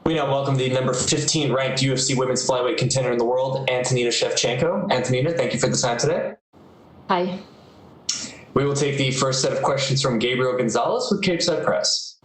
We now welcome the number 15 ranked UFC women's flyweight contender in the world, Antonina Shevchenko. Antonina, thank you for the time today. Hi. We will take the first set of questions from Gabriel Gonzalez with Cageside Press.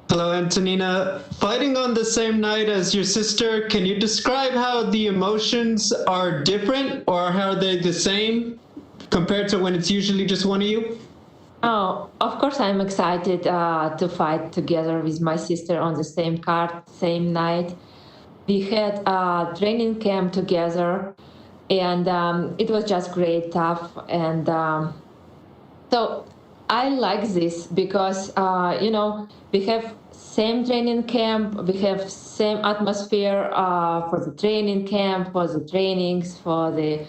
Hello, Antonina. Fighting on the same night as your sister, can you describe how the emotions are different, or how they're the same compared to when it's usually just one of you? Oh, of course, I'm excited to fight together with my sister on the same card, same night. We had a training camp together, and it was just great, tough. And so I like this because, we have same training camp, we have same atmosphere for the training camp, for the trainings, for the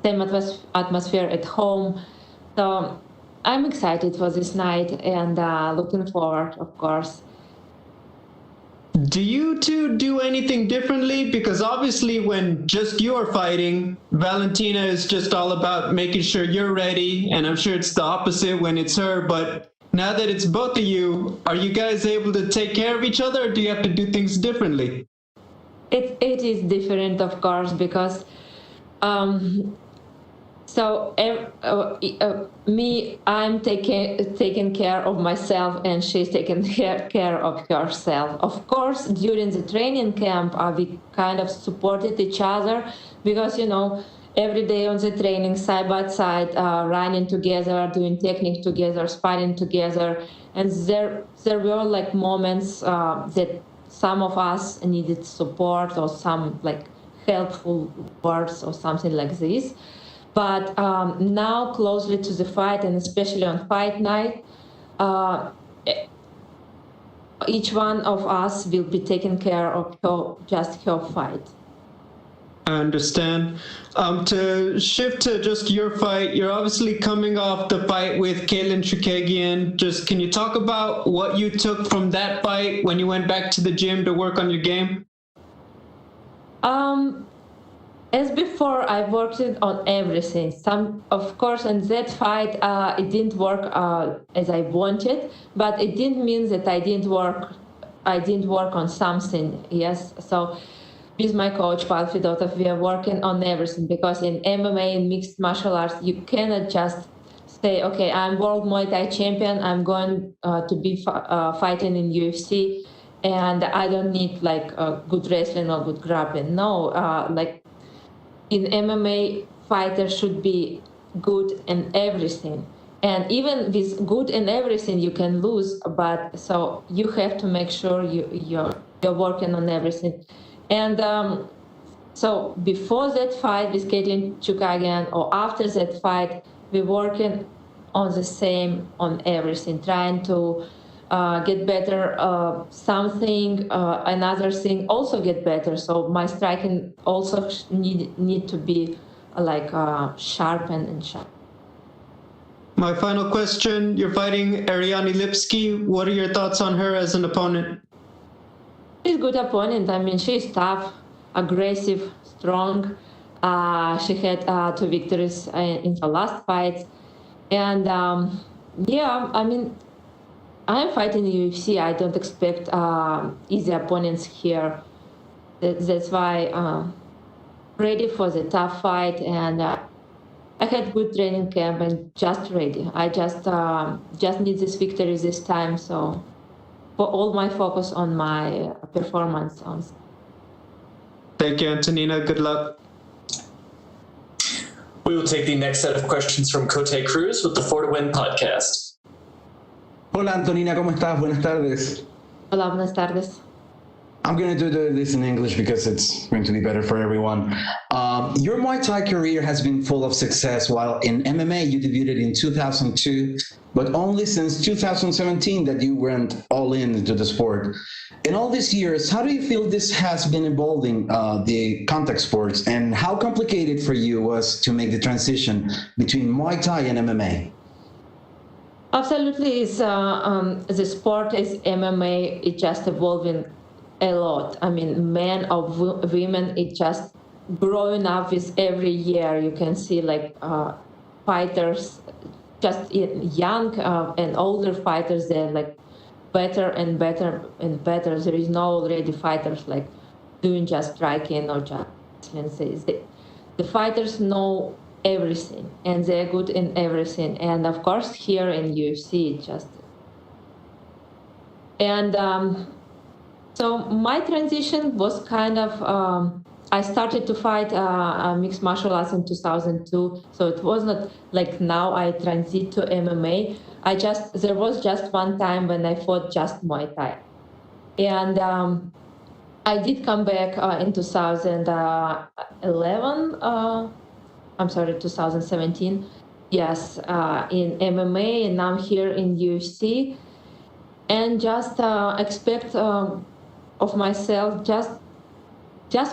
same atmosphere at home. So I'm excited for this night and looking forward, of course. Do you two do anything differently? Because obviously when just you are fighting, Valentina is just all about making sure you're ready, and I'm sure it's the opposite when it's her, but now that it's both of you, are you guys able to take care of each other, or do you have to do things differently? It is different, of course, because me, I'm taking care of myself, and she's taking care of herself. Of course, during the training camp, we kind of supported each other because, every day on the training, side by side, running together, doing technique together, sparring together. And there were like moments that some of us needed support or some like helpful words or something like this. But now, closely to the fight, and especially on fight night, each one of us will be taking care of her fight. I understand. To shift to just your fight, you're obviously coming off the fight with Caitlin Chukagian. Just can you talk about what you took from that fight when you went back to the gym to work on your game? As before, I worked on everything. Of course, in that fight, it didn't work as I wanted, but it didn't mean that I didn't work on something. Yes, so with my coach Paul Fedotov, we are working on everything, because in MMA and mixed martial arts, you cannot just say, okay, I'm world Muay Thai champion, I'm going to be fighting in UFC, and I don't need like good wrestling or good grappling. No, like in MMA, fighters should be good in everything. And even with good in everything, you can lose. But so you have to make sure you're working on everything. And so before that fight with Caitlin Chukagian, or after that fight, we're working on the same, on everything, trying to get better. Another thing also get better. So my striking also need to be like sharpened and sharp. My final question, you're fighting Ariane Lipski. What are your thoughts on her as an opponent? She's a good opponent. I mean, she's tough, aggressive, strong. She had 2 victories in her last fight. And I mean, I'm fighting in UFC. I don't expect easy opponents here. That's why ready for the tough fight. And I had good training camp and just ready. I just need this victory this time. So for all my focus on my performance. Thank you, Antonina. Good luck. We will take the next set of questions from Cote Cruz with the 4 to Win podcast. Hola, Antonina, ¿cómo estás? Buenas tardes. Hola, buenas tardes. I'm going to do this in English because it's going to be better for everyone. Your Muay Thai career has been full of success, while in MMA you debuted in 2002, but only since 2017 that you went all in into the sport. In all these years, how do you feel this has been evolving the contact sports, and how complicated for you was to make the transition between Muay Thai and MMA? Absolutely, the sport is MMA. It's just evolving a lot. I mean, men or women, it just growing up with every year. You can see like fighters, just young and older fighters. They're like better and better and better. There is no already fighters like doing just striking or just the fighters know everything and they're good in everything. And of course here in UFC just and so my transition was kind of I started to fight mixed martial arts in 2002, so it was not like now I transit to MMA. There was just one time when I fought just Muay Thai, and I did come back in 2011. I'm sorry, 2017. Yes, in MMA, and now here in UFC, and just expect of myself just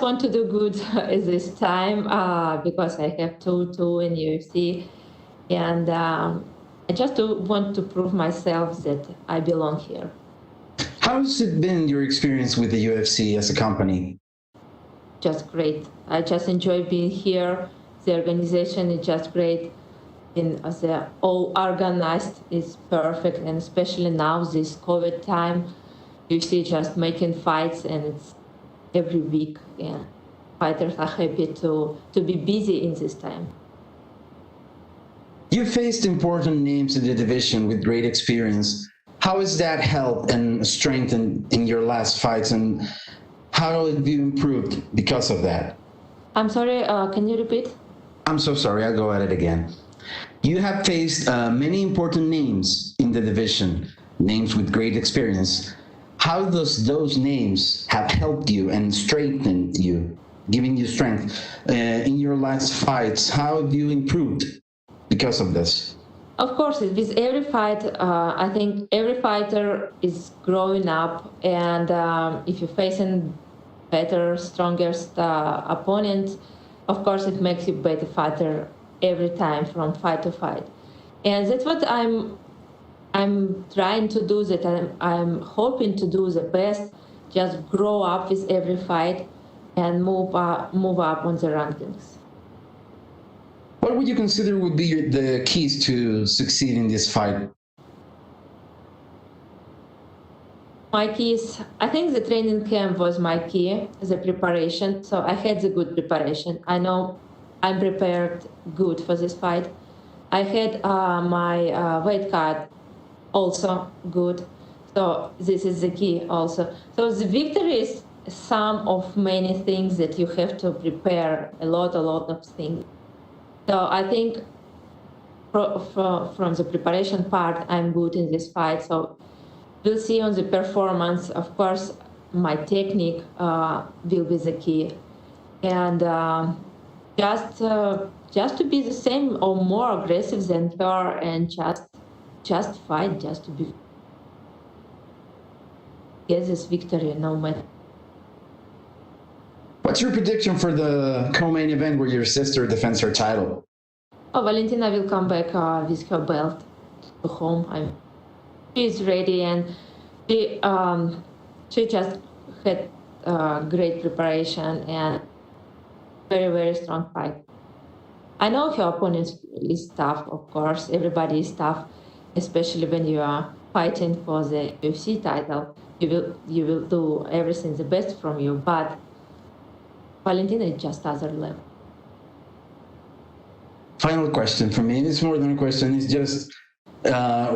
want to do good this time because I have two in UFC, and I just want to prove myself that I belong here. How's it been, your experience with the UFC as a company? Just great. I just enjoy being here. The organization is just great. They're all organized is perfect, and especially now this COVID time, UFC just making fights and it's every week, and fighters are happy to be busy in this time. You faced important names in the division with great experience. How has that helped and strengthened in your last fights, and how have you improved because of that? I'm sorry, can you repeat? I'm so sorry, I'll go at it again. You have faced many important names in the division, names with great experience. How does those names have helped you and strengthened you, giving you strength in your last fights? How have you improved because of this? Of course, with every fight, I think every fighter is growing up, and if you're facing better, strongest opponent, of course, it makes you a better fighter every time from fight to fight. And that's what I'm trying to do, that I'm hoping to do the best, just grow up with every fight and move up on the rankings. What would you consider would be the keys to succeed in this fight? My keys, I think the training camp was my key, the preparation. So I had the good preparation. I know I'm prepared good for this fight. I had my weight cut also good. So this is the key also. So the victory is some of many things that you have to prepare, a lot of things. So I think from the preparation part, I'm good in this fight. So we'll see on the performance. Of course, my technique will be the key. And just to be the same or more aggressive than her, and just fight, just to be get this victory no matter. What's your prediction for the co-main event where your sister defends her title? Oh, Valentina will come back with her belt to home. She's ready, and she just had great preparation and very, very strong fight. I know her opponent is tough, of course. Everybody is tough, especially when you are fighting for the UFC title. You will do everything the best from you, but Valentina is just other level. Final question for me. It's more than a question. It's just,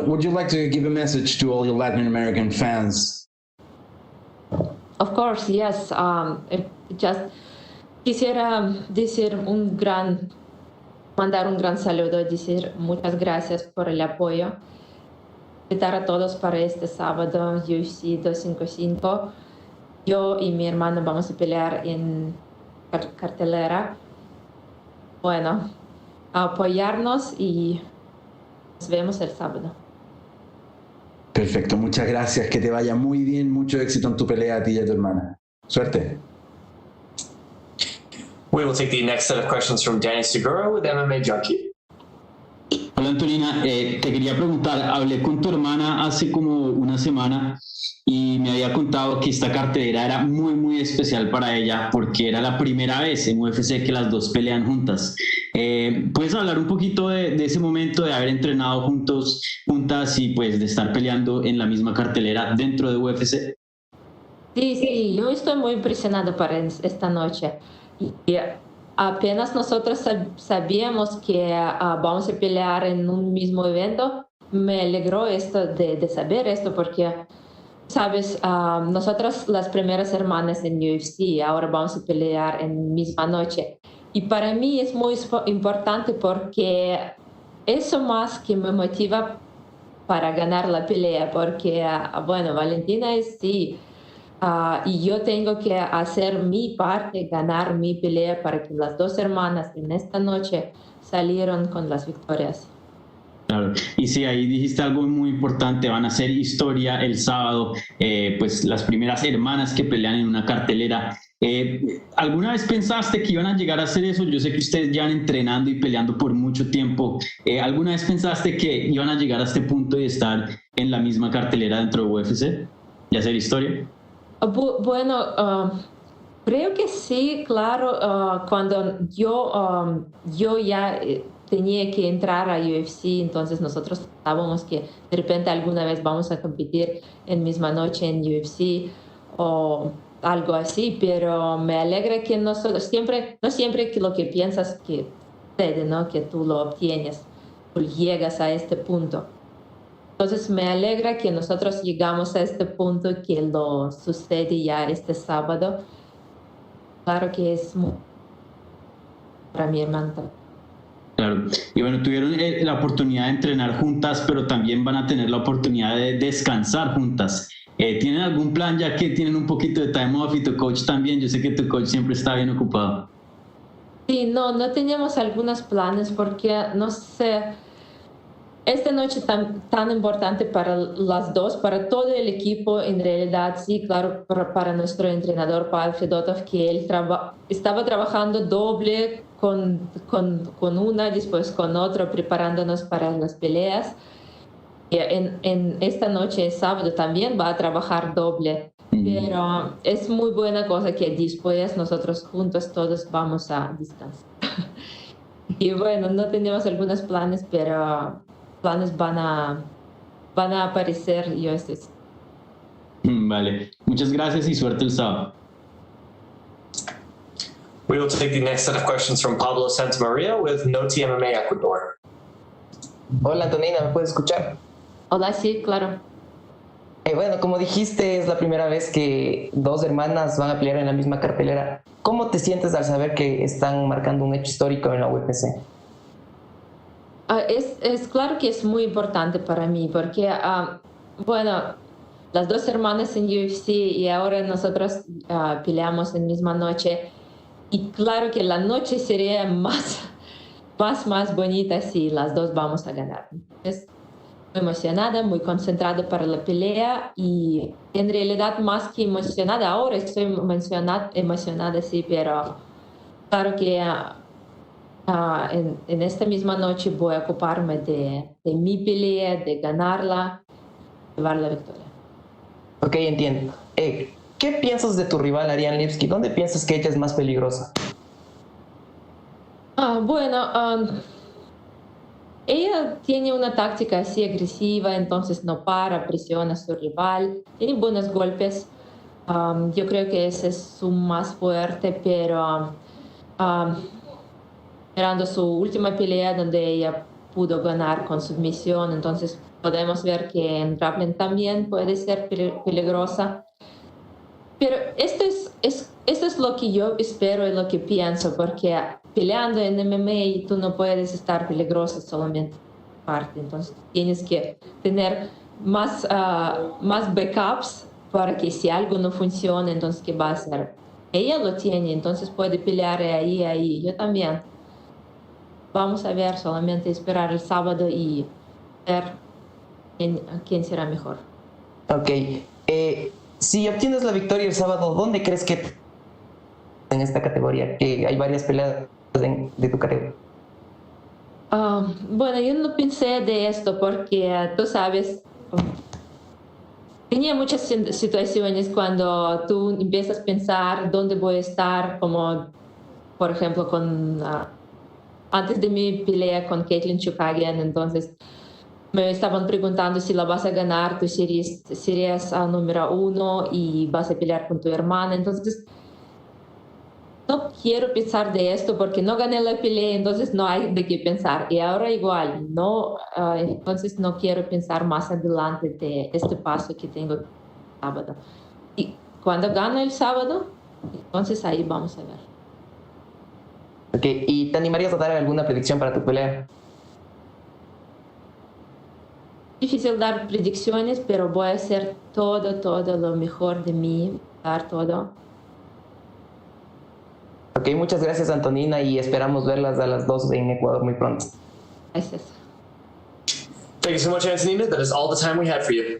would you like to give a message to all your Latin American fans? Of course, yes. Just quisiera decir mandar un gran saludo, decir muchas gracias por el apoyo. Invitar a todos para este sábado UFC 255. Yo y mi hermano vamos a pelear en cartelera. Bueno, a apoyarnos y nos vemos el sábado. Perfecto, muchas gracias. Que te vaya muy bien. Mucho éxito en tu pelea a ti y a tu hermana. Suerte. We will take the next set of questions from Danny Segura with MMA Junkie. Hola Antonina, te quería preguntar, hablé con tu hermana hace como una semana y me había contado que esta cartelera era muy, muy especial para ella porque era la primera vez en UFC que las dos pelean juntas. ¿Puedes hablar un poquito de ese momento de haber entrenado juntas y pues de estar peleando en la misma cartelera dentro de UFC? Sí, yo estoy muy impresionado para esta noche. Y apenas nosotros sabíamos que vamos a pelear en un mismo evento, me alegró esto de saber esto porque, sabes, nosotras las primeras hermanas en UFC, ahora vamos a pelear en misma noche. Y para mí es muy importante porque eso más que me motiva para ganar la pelea, porque, bueno, Valentina es sí. Y yo tengo que hacer mi parte, ganar mi pelea para que las dos hermanas en esta noche salieron con las victorias. Claro, y sí, ahí dijiste algo muy importante, van a hacer historia el sábado, pues las primeras hermanas que pelean en una cartelera. ¿Alguna vez pensaste que iban a llegar a hacer eso? Yo sé que ustedes llevan entrenando y peleando por mucho tiempo. ¿Alguna vez pensaste que iban a llegar a este punto y estar en la misma cartelera dentro de UFC y hacer historia? Bueno, creo que sí, claro. Cuando yo ya tenía que entrar a UFC, entonces nosotros pensábamos que de repente alguna vez vamos a competir en misma noche en UFC o algo así, pero me alegra que no siempre que lo que piensas que sucede, ¿no? Que tú lo obtienes, tú llegas a este punto. Entonces me alegra que nosotros llegamos a este punto que lo sucede ya este sábado. Claro que es muy para mi hermana. Claro, y bueno, tuvieron la oportunidad de entrenar juntas, pero también van a tener la oportunidad de descansar juntas. ¿Tienen algún plan ya que tienen un poquito de time off y tu coach también? Yo sé que tu coach siempre está bien ocupado. Sí, no teníamos algunos planes porque, no sé, esta noche tan importante para las dos, para todo el equipo, en realidad, sí, claro, para nuestro entrenador Pavel Fedotov, que él estaba trabajando doble con una, después con otra, preparándonos para las peleas. Y en esta noche, sábado, también va a trabajar doble. Pero es muy buena cosa que después nosotros juntos todos vamos a descansar. Y bueno, no tenemos algunos planes, pero planes van a aparecer, yo estoy. Vale, muchas gracias y suerte el sábado. We will take the next set of questions from Pablo Santamaria with Noti MMA Ecuador. Hola Antonina, ¿me puedes escuchar? Hola, sí, claro. Bueno, como dijiste, es la primera vez que dos hermanas van a pelear en la misma cartelera. ¿Cómo te sientes al saber que están marcando un hecho histórico en la UFC? Es claro que es muy importante para mí porque, bueno, las dos hermanas en UFC y ahora nosotros peleamos en misma noche. Y claro que la noche sería más bonita si las dos vamos a ganar. Es muy emocionada, muy concentrada para la pelea y en realidad más que emocionada, ahora estoy emocionada sí, pero claro que en esta misma noche voy a ocuparme de mi pelea, de ganarla, llevar la victoria. Ok, entiendo. ¿Qué piensas de tu rival Ariane Lipski? ¿Dónde piensas que ella es más peligrosa? Bueno, ella tiene una táctica así agresiva, entonces no presiona a su rival, tiene buenos golpes. Yo creo que ese es su más fuerte, pero mirando su última pelea donde ella pudo ganar con submisión, entonces podemos ver que en grappling también puede ser peligrosa. Pero esto es lo que yo espero y lo que pienso, porque peleando en MMA tú no puedes estar peligrosa solamente parte, entonces tienes que tener más backups para que si algo no funciona, entonces ¿qué va a hacer? Ella lo tiene, entonces puede pelear ahí, yo también. Vamos a ver, solamente esperar el sábado y ver quién será mejor. Ok. Si obtienes la victoria el sábado, ¿dónde crees que en esta categoría? Que hay varias peleas de tu categoría. Bueno, yo no pensé de esto porque tú sabes, tenía muchas situaciones cuando tú empiezas a pensar dónde voy a estar, como por ejemplo antes de mi pelea con Caitlin Chukagian, entonces me estaban preguntando si la vas a ganar, tú serías número 1 y vas a pelear con tu hermana, entonces no quiero pensar de esto porque no gané la pelea, entonces no hay de qué pensar. Y ahora igual, no, entonces no quiero pensar más adelante de este paso que tengo el sábado. Y cuando gano el sábado, entonces ahí vamos a ver. Ok, ¿y te animarías a dar alguna predicción para tu pelea? Difícil dar predicciones, pero voy a hacer todo lo mejor de mí, dar todo. Ok, muchas gracias Antonina y esperamos verlas a las 2 en Ecuador muy pronto. Gracias. Thank you so much, Antonina. That is all the time we had for you.